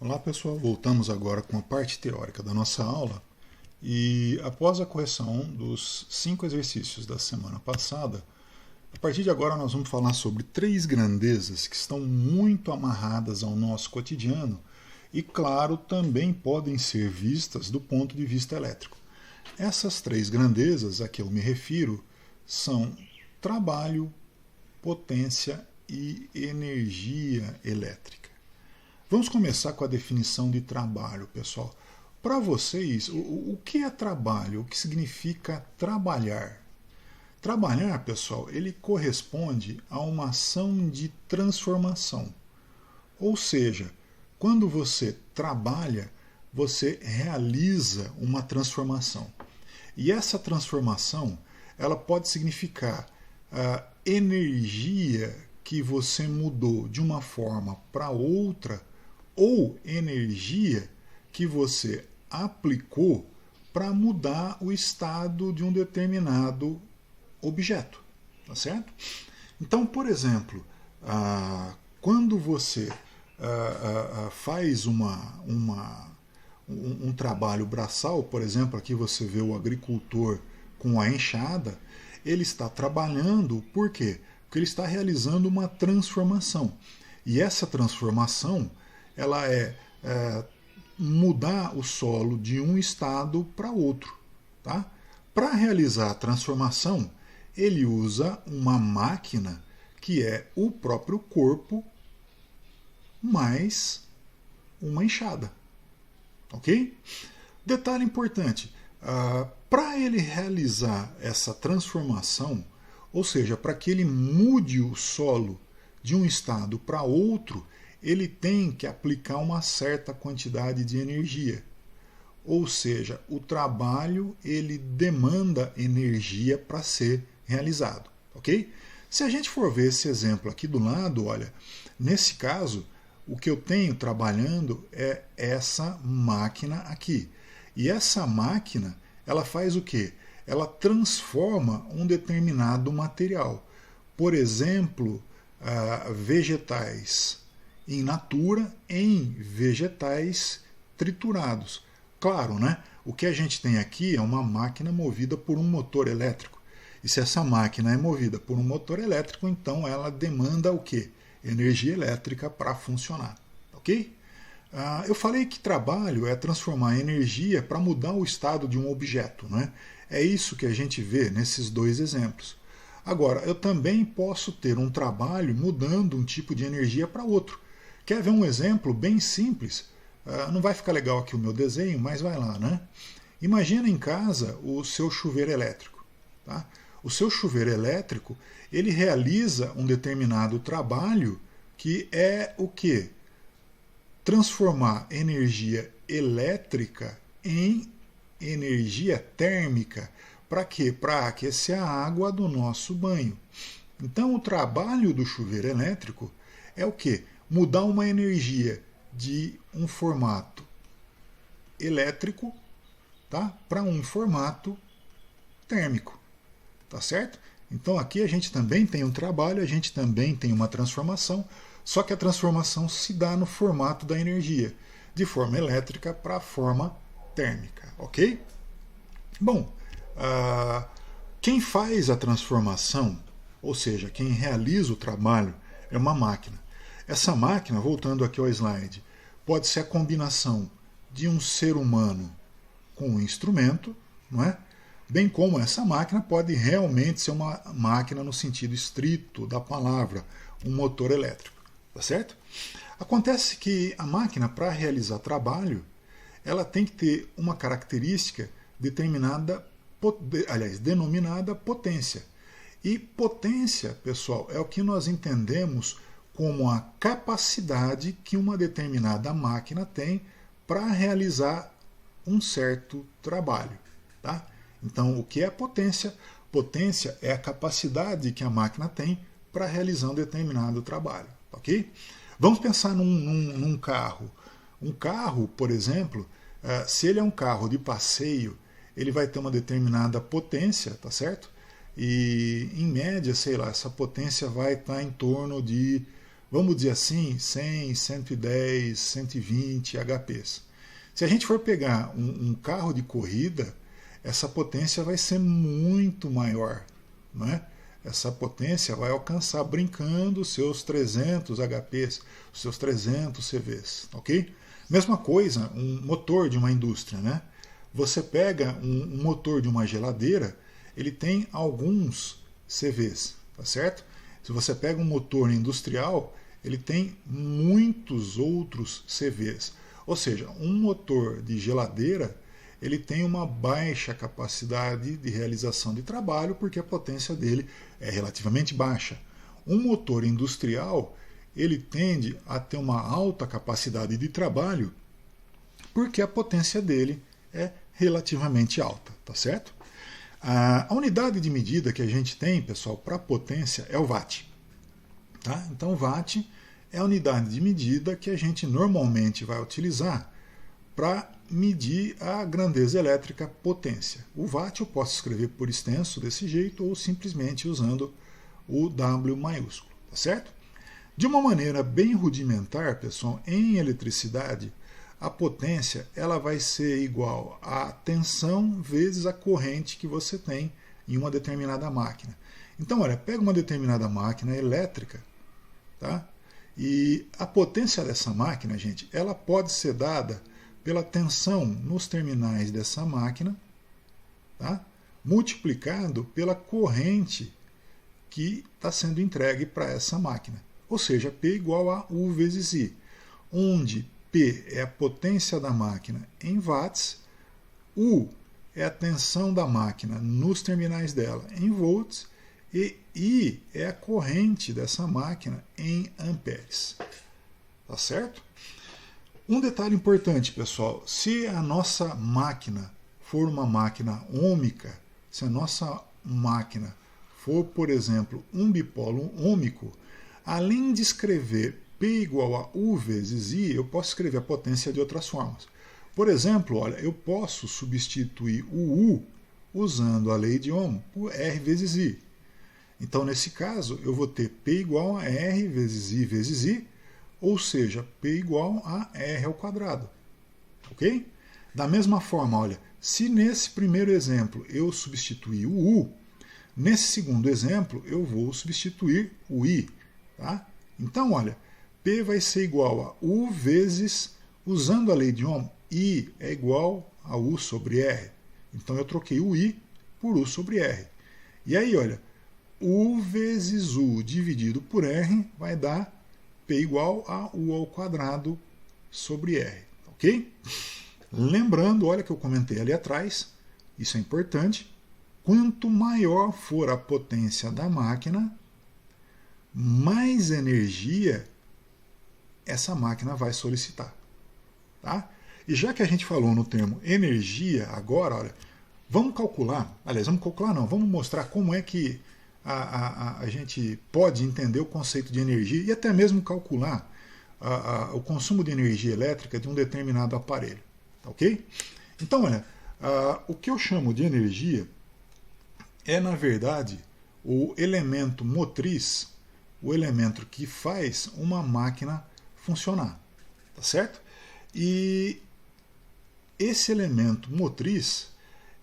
Olá pessoal, voltamos agora com a parte teórica da nossa aula e após a correção dos 5 exercícios da semana passada, a partir de agora nós vamos falar sobre 3 grandezas que estão muito amarradas ao nosso cotidiano e, claro, também podem ser vistas do ponto de vista elétrico. Essas 3 grandezas a que eu me refiro são trabalho, potência e energia elétrica. Vamos começar com a definição de trabalho, pessoal. Para vocês, o que é trabalho? O que significa trabalhar? Trabalhar, pessoal, ele corresponde a uma ação de transformação. Ou seja, quando você trabalha, você realiza uma transformação. E essa transformação, ela pode significar a energia que você mudou de uma forma para outra, ou energia que você aplicou para mudar o estado de um determinado objeto, tá certo? Então, por exemplo, quando você faz um trabalho braçal, por exemplo, aqui você vê o agricultor com a enxada, ele está trabalhando, por quê? Porque ele está realizando uma transformação. E essa transformação ela é mudar o solo de um estado para outro. Tá? Para realizar a transformação, ele usa uma máquina que é o próprio corpo mais uma enxada. Ok? Detalhe importante: para ele realizar essa transformação, ou seja, para que ele mude o solo de um estado para outro, ele tem que aplicar uma certa quantidade de energia. Ou seja, o trabalho ele demanda energia para ser realizado, ok? Se a gente for ver esse exemplo aqui do lado, olha, nesse caso, o que eu tenho trabalhando é essa máquina aqui. E essa máquina, ela faz o quê? Ela transforma um determinado material. Por exemplo, vegetais in natura em vegetais triturados. Claro, né? O que a gente tem aqui é uma máquina movida por um motor elétrico. E se essa máquina é movida por um motor elétrico, então ela demanda o quê? Energia elétrica para funcionar. Ok? Eu falei que trabalho é transformar energia para mudar o estado de um objeto. Né? É isso que a gente vê nesses dois exemplos. Agora, eu também posso ter um trabalho mudando um tipo de energia para outro. Quer ver um exemplo bem simples? Não vai ficar legal aqui o meu desenho, mas vai lá, né? Imagina em casa o seu chuveiro elétrico. Tá? O seu chuveiro elétrico, ele realiza um determinado trabalho que é o quê? Transformar energia elétrica em energia térmica. Para quê? Para aquecer a água do nosso banho. Então, o trabalho do chuveiro elétrico é o quê? Mudar uma energia de um formato elétrico, tá? Para um formato térmico. Tá certo? Então aqui a gente também tem um trabalho, a gente também tem uma transformação, só que a transformação se dá no formato da energia, de forma elétrica para a forma térmica, ok? Bom, quem faz a transformação, ou seja, quem realiza o trabalho, é uma máquina. Essa máquina, voltando aqui ao slide, pode ser a combinação de um ser humano com um instrumento, não é? Bem como essa máquina pode realmente ser uma máquina no sentido estrito da palavra, um motor elétrico, tá certo? Acontece que a máquina, para realizar trabalho, ela tem que ter uma característica determinada, denominada potência. E potência, pessoal, é o que nós entendemos como a capacidade que uma determinada máquina tem para realizar um certo trabalho, tá? Então, o que é potência? Potência é a capacidade que a máquina tem para realizar um determinado trabalho, ok? Vamos pensar num carro. Um carro, por exemplo, se ele é um carro de passeio, ele vai ter uma determinada potência, tá certo? E, em média, sei lá, essa potência vai estar em torno de vamos dizer assim, 100, 110, 120 HPs. Se a gente for pegar um carro de corrida, essa potência vai ser muito maior, né? Essa potência vai alcançar, brincando, os seus 300 HPs, os seus 300 CVs, ok? Mesma coisa, um motor de uma indústria, né? Você pega um motor de uma geladeira, ele tem alguns CVs, tá certo? Se você pega um motor industrial, ele tem muitos outros CVs. Ou seja, um motor de geladeira, ele tem uma baixa capacidade de realização de trabalho porque a potência dele é relativamente baixa. Um motor industrial, ele tende a ter uma alta capacidade de trabalho porque a potência dele é relativamente alta, tá certo? A unidade de medida que a gente tem, pessoal, para potência é o watt. Tá? Então, watt é a unidade de medida que a gente normalmente vai utilizar para medir a grandeza elétrica potência. O watt eu posso escrever por extenso desse jeito ou simplesmente usando o W maiúsculo, tá certo? De uma maneira bem rudimentar, pessoal, em eletricidade, a potência ela vai ser igual à tensão vezes a corrente que você tem em uma determinada máquina. Então, olha, pega uma determinada máquina elétrica, tá? E a potência dessa máquina, gente, ela pode ser dada pela tensão nos terminais dessa máquina, tá? Multiplicado pela corrente que está sendo entregue para essa máquina. Ou seja, P igual a U vezes I, onde P é a potência da máquina em watts, U é a tensão da máquina nos terminais dela em volts, e I é a corrente dessa máquina em amperes. Tá certo? Um detalhe importante, pessoal, se a nossa máquina for uma máquina ômica, se a nossa máquina for, por exemplo, um bipolo ômico, além de escrever P igual a U vezes I, eu posso escrever a potência de outras formas. Por exemplo, olha, eu posso substituir o U usando a lei de Ohm por R vezes I. Então, nesse caso, eu vou ter P igual a R vezes I, ou seja, P igual a R ao quadrado. Ok? Da mesma forma, olha, se nesse primeiro exemplo eu substituir o U, nesse segundo exemplo eu vou substituir o I. Tá? Então, olha, P vai ser igual a U vezes, usando a lei de Ohm, I é igual a U sobre R. Então eu troquei o I por U sobre R. E aí, olha, U vezes U dividido por R vai dar P igual a U ao quadrado sobre R. Ok? Lembrando, olha que eu comentei ali atrás, isso é importante, quanto maior for a potência da máquina, mais energia essa máquina vai solicitar. Tá? E já que a gente falou no termo energia, agora, olha, vamos calcular, aliás, vamos mostrar como é que a gente pode entender o conceito de energia e até mesmo calcular o consumo de energia elétrica de um determinado aparelho. Tá, ok? Então, olha, o que eu chamo de energia é, na verdade, o elemento motriz, o elemento que faz uma máquina funcionar. Tá certo? E esse elemento motriz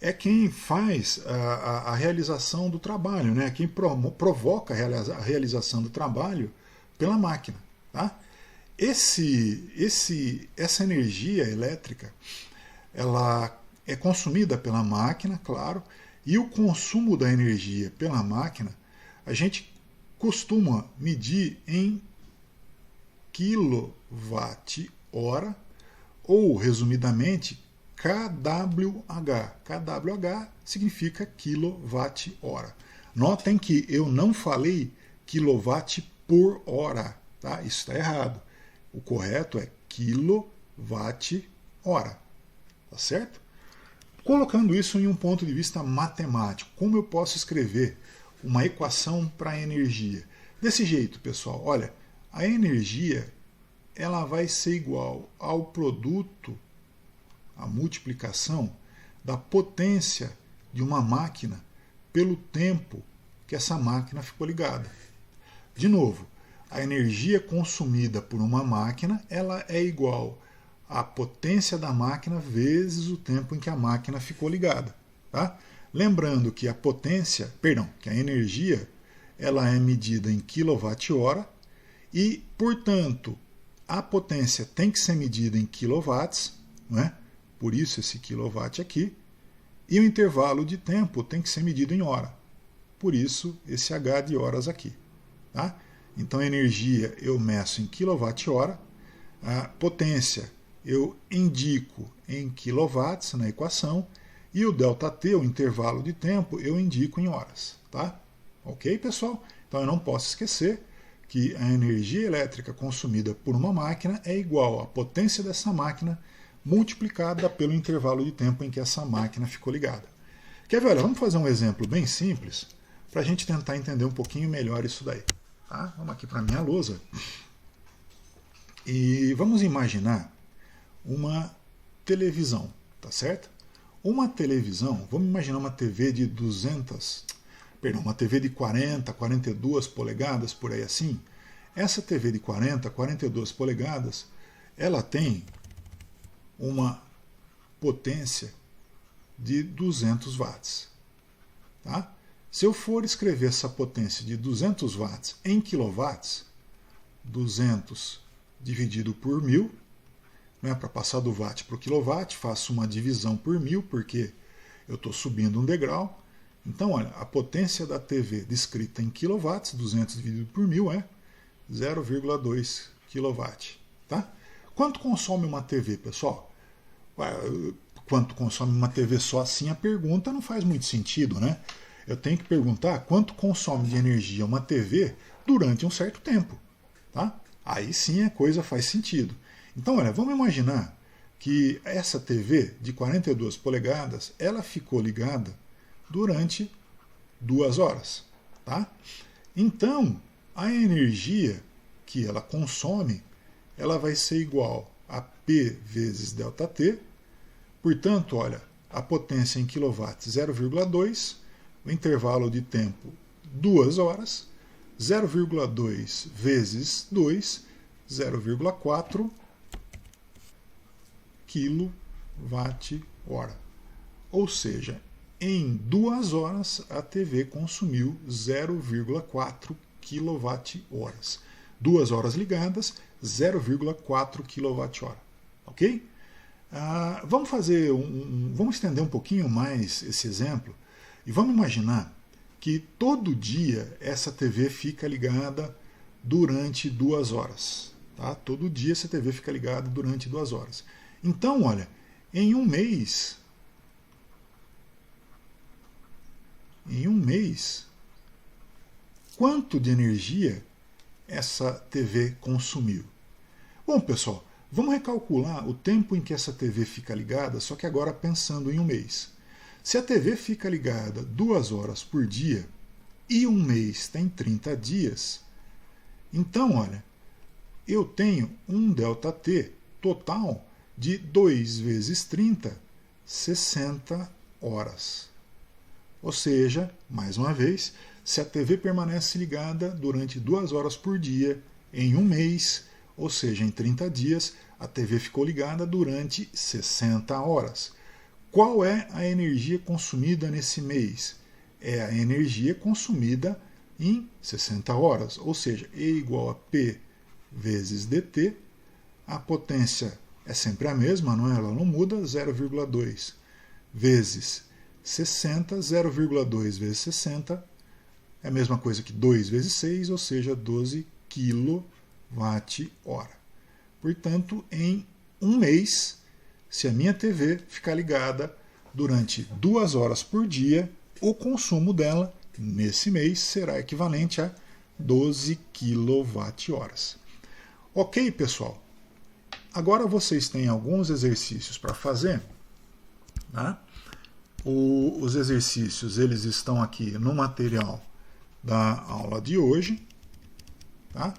é quem faz a realização do trabalho, né? Quem provoca a realização do trabalho pela máquina. Tá? Essa energia elétrica ela é consumida pela máquina, claro, e o consumo da energia pela máquina a gente costuma medir em kWh, ou, resumidamente, kWh. kWh significa kWh. Notem que eu não falei kW por hora. Tá? Isso está errado. O correto é kWh. Tá certo? Colocando isso em um ponto de vista matemático, como eu posso escrever uma equação para a energia? Desse jeito, pessoal, olha, a energia ela vai ser igual ao produto, a multiplicação da potência de uma máquina pelo tempo que essa máquina ficou ligada. De novo, a energia consumida por uma máquina ela é igual à potência da máquina vezes o tempo em que a máquina ficou ligada. Tá? Lembrando que que a energia ela é medida em kWh e, portanto, a potência tem que ser medida em quilowatts, né? Por isso esse quilowatt aqui, e o intervalo de tempo tem que ser medido em hora, por isso esse H de horas aqui. Tá? Então a energia eu meço em quilowatt-hora, a potência eu indico em quilowatts na equação, e o ΔT, o intervalo de tempo, eu indico em horas. Tá? Ok, pessoal? Então eu não posso esquecer que a energia elétrica consumida por uma máquina é igual à potência dessa máquina multiplicada pelo intervalo de tempo em que essa máquina ficou ligada. Quer ver? Olha, vamos fazer um exemplo bem simples para a gente tentar entender um pouquinho melhor isso daí. Tá? Vamos aqui para a minha lousa. E vamos imaginar uma televisão, tá certo? Uma televisão, vamos imaginar uma TV de uma TV de 40, 42 polegadas, por aí assim. Essa TV de 40, 42 polegadas, ela tem uma potência de 200 watts. Tá? Se eu for escrever essa potência de 200 watts em quilowatts, 200 dividido por 1000, né, para passar do watt para o quilowatt, faço uma divisão por 1000, porque eu estou subindo um degrau. Então, olha, a potência da TV descrita em quilowatts, 200 dividido por 1000 é 0,2 kW. Tá? Quanto consome uma TV, pessoal? Quanto consome uma TV só assim? A pergunta não faz muito sentido, né? Eu tenho que perguntar quanto consome de energia uma TV durante um certo tempo. Tá? Aí sim a coisa faz sentido. Então, olha, vamos imaginar que essa TV de 42 polegadas, ela ficou ligada durante 2 horas. Tá? Então, a energia que ela consome, ela vai ser igual a P vezes ΔT. Portanto, olha, a potência em quilowatts 0,2, o intervalo de tempo 2 horas, 0,2 vezes 2, 0,4 kWh. Ou seja, em 2 horas a TV consumiu 0,4 kWh. 2 horas ligadas, 0,4 kWh. Ok? Vamos estender um pouquinho mais esse exemplo e vamos imaginar que todo dia essa TV fica ligada durante 2 horas. Tá? Todo dia essa TV fica ligada durante 2 horas. Então, olha, em um mês, quanto de energia essa TV consumiu? Bom, pessoal, vamos recalcular o tempo em que essa TV fica ligada, só que agora pensando em um mês. Se a TV fica ligada 2 horas por dia e um mês tem 30 dias, então, olha, eu tenho um ΔT total de 2 vezes 30, 60 horas. Ou seja, mais uma vez, se a TV permanece ligada durante 2 horas por dia em um mês, ou seja, em 30 dias, a TV ficou ligada durante 60 horas. Qual é a energia consumida nesse mês? É a energia consumida em 60 horas, ou seja, E igual a P vezes dt. A potência é sempre a mesma, não é? Ela não muda, 0,2 vezes 60, 0,2 vezes 60 é a mesma coisa que 2 vezes 6, ou seja, 12 kWh. Portanto, em um mês, se a minha TV ficar ligada durante 2 horas por dia, o consumo dela nesse mês será equivalente a 12 kWh. Ok, pessoal? Agora vocês têm alguns exercícios para fazer. Né? Os exercícios eles estão aqui no material da aula de hoje. Tá?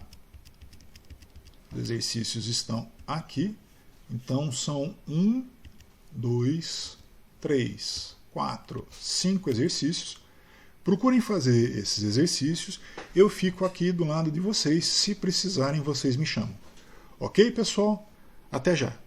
Os exercícios estão aqui. Então são 1, 2, 3, 4, 5 exercícios. Procurem fazer esses exercícios, eu fico aqui do lado de vocês, se precisarem vocês me chamam. Ok, pessoal? Até já!